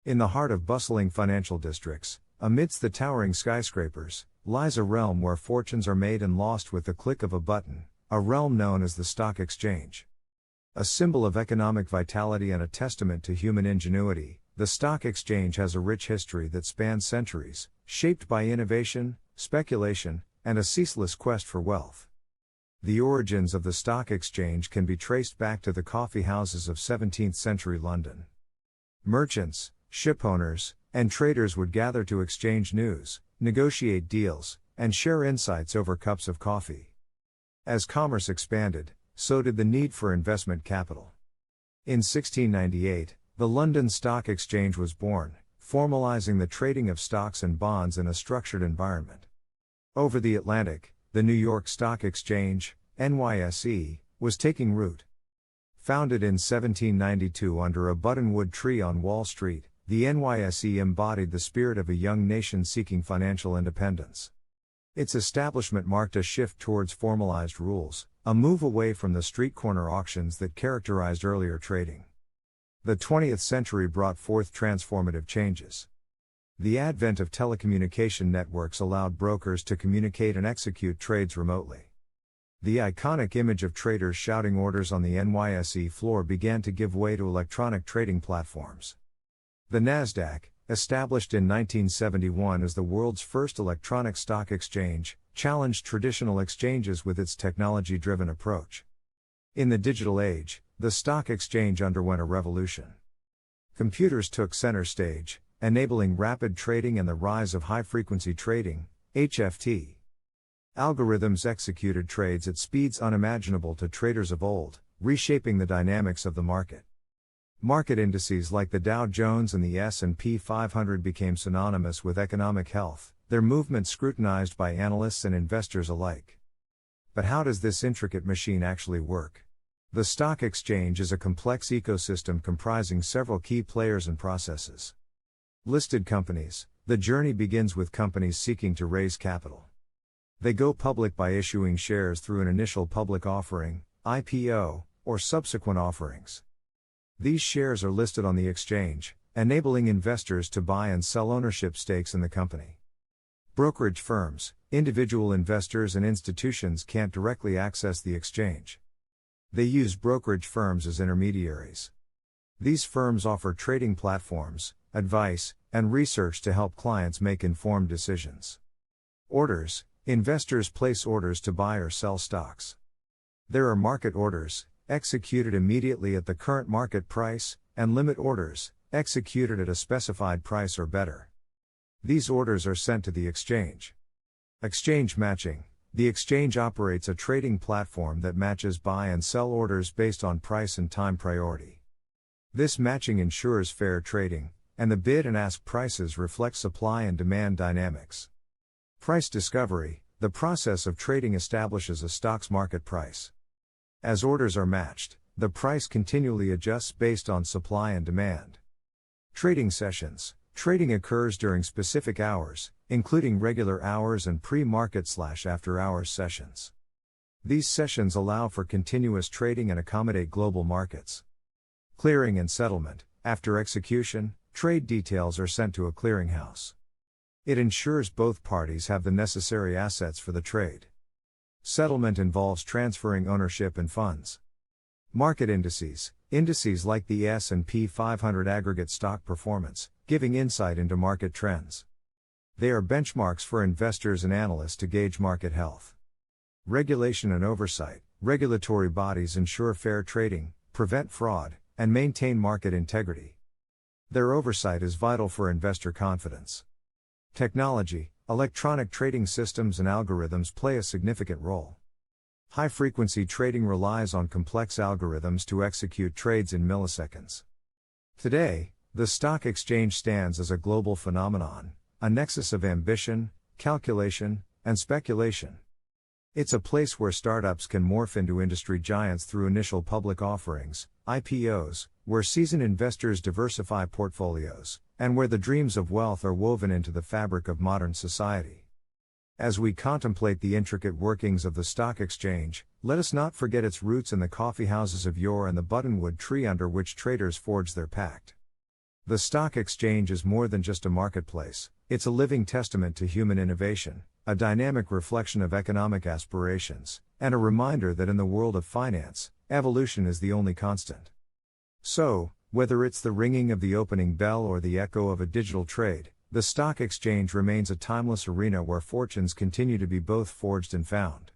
In the heart of bustling financial districts, amidst the towering skyscrapers, lies a realm where fortunes are made and lost with the click of a button, a realm known as the stock exchange. A symbol of economic vitality and a testament to human ingenuity, the stock exchange has a rich history that spans centuries, shaped by innovation, speculation, and a ceaseless quest for wealth. The origins of the stock exchange can be traced back to the coffeehouses of 17th century London. Merchants, shipowners, and traders would gather to exchange news, negotiate deals, and share insights over cups of coffee. As commerce expanded, so did the need for investment capital. In 1698, the London Stock Exchange was born, formalizing the trading of stocks and bonds in a structured environment. Over the Atlantic, the New York Stock Exchange, NYSE, was taking root. Founded in 1792 under a buttonwood tree on Wall Street, the NYSE embodied the spirit of a young nation seeking financial independence. Its establishment marked a shift towards formalized rules, a move away from the street corner auctions that characterized earlier trading. The 20th century brought forth transformative changes. The advent of telecommunication networks allowed brokers to communicate and execute trades remotely. The iconic image of traders shouting orders on the NYSE floor began to give way to electronic trading platforms. The Nasdaq, established in 1971 as the world's first electronic stock exchange, challenged traditional exchanges with its technology-driven approach. In the digital age, the stock exchange underwent a revolution. Computers took center stage, enabling rapid trading and the rise of high-frequency trading, HFT. Algorithms executed trades at speeds unimaginable to traders of old, reshaping the dynamics of the market. Market indices like the Dow Jones and the S&P 500 became synonymous with economic health, their movements scrutinized by analysts and investors alike. But how does this intricate machine actually work? The stock exchange is a complex ecosystem comprising several key players and processes. Listed companies. The journey begins with companies seeking to raise capital. They go public by issuing shares through an initial public offering, IPO, or subsequent offerings. These shares are listed on the exchange, enabling investors to buy and sell ownership stakes in the company. Brokerage firms, individual investors and institutions can't directly access the exchange. They use brokerage firms as intermediaries. These firms offer trading platforms, advice, and research to help clients make informed decisions. Orders. Investors place orders to buy or sell stocks. There are market orders, executed immediately at the current market price, and limit orders, executed at a specified price or better. These orders are sent to the exchange. Exchange matching. The exchange operates a trading platform that matches buy and sell orders based on price and time priority. This matching ensures fair trading, and the bid and ask prices reflect supply and demand dynamics. Price discovery. The process of trading establishes a stock's market price. As orders are matched, the price continually adjusts based on supply and demand. Trading sessions. Trading occurs during specific hours, including regular hours and pre-market/after-hours sessions. These sessions allow for continuous trading and accommodate global markets. Clearing and settlement. After execution, trade details are sent to a clearinghouse. It ensures both parties have the necessary assets for the trade. Settlement involves transferring ownership and funds. Market indices. Indices like the S&P 500 aggregate stock performance, giving insight into market trends. They are benchmarks for investors and analysts to gauge market health. Regulation and oversight. Regulatory bodies ensure fair trading, prevent fraud, and maintain market integrity. Their oversight is vital for investor confidence. Technology. Electronic trading systems and algorithms play a significant role. High-frequency trading relies on complex algorithms to execute trades in milliseconds. Today, the stock exchange stands as a global phenomenon, a nexus of ambition, calculation, and speculation. It's a place where startups can morph into industry giants through initial public offerings, IPOs, where seasoned investors diversify portfolios, and where the dreams of wealth are woven into the fabric of modern society. As we contemplate the intricate workings of the stock exchange, let us not forget its roots in the coffeehouses of yore and the buttonwood tree under which traders forged their pact. The stock exchange is more than just a marketplace, it's a living testament to human innovation, a dynamic reflection of economic aspirations, and a reminder that in the world of finance, evolution is the only constant. So, whether it's the ringing of the opening bell or the echo of a digital trade, the stock exchange remains a timeless arena where fortunes continue to be both forged and found.